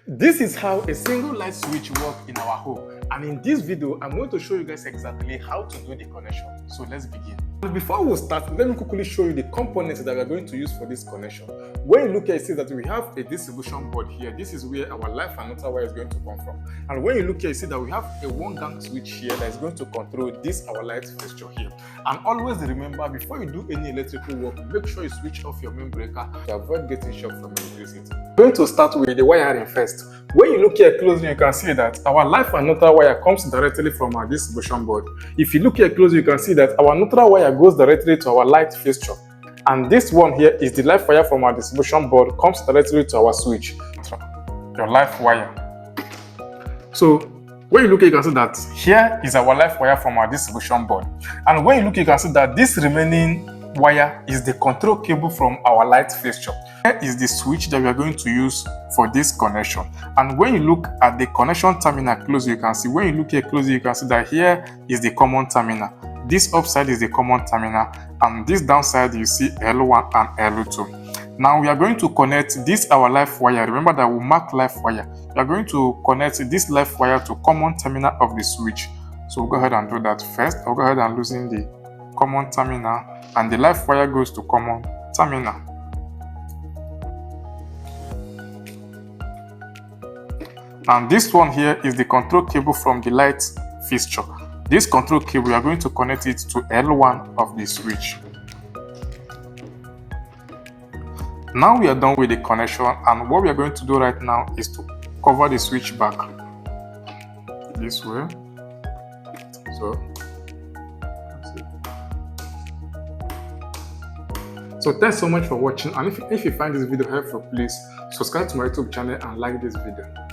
This is how a single light switch works in our home, and in this video I'm going to show you guys exactly how to do the connection. So let's begin. Before we start, let me quickly show you the components that we are going to use for this connection. When you look at it, see that we have a distribution board here. This is where our live and neutral wire is going to come from. And when you look at it, see that we have a 1-gang switch here that is going to control this our light fixture here. And always remember, before you do any electrical work, make sure you switch off your main breaker to avoid getting shock from electricity. We're going to start with the wiring first. When you look here closely, you can see that our live and neutral wire comes directly from our distribution board. If you look here closely, you can see that our neutral wire goes directly to our light fixture. And this one here is the live wire from our distribution board, comes directly to our switch. Your live wire. So when you look, you can see that here is our live wire from our distribution board. And when you look, you can see that this remaining wire is the control cable from our light fixture. Here is the switch that we are going to use for this connection. And when you look at the connection terminal closely, you can see, when you look here closely, you can see that here is the common terminal. This upside is the common terminal, and this downside you see L1 and L2. Now we are going to connect this our live wire. Remember that we mark live wire. We are going to connect this live wire to common terminal of the switch. So we'll go ahead and do that first. I'll go ahead and loosen the common terminal, and the live wire goes to common terminal. And this one here is the control cable from the light fixture. This control cable, we are going to connect it to L1 of the switch. Now we are done with the connection, and what we are going to do right now is to cover the switch back this way. So thanks so much for watching, and if you find this video helpful, please subscribe to my YouTube channel and like this video.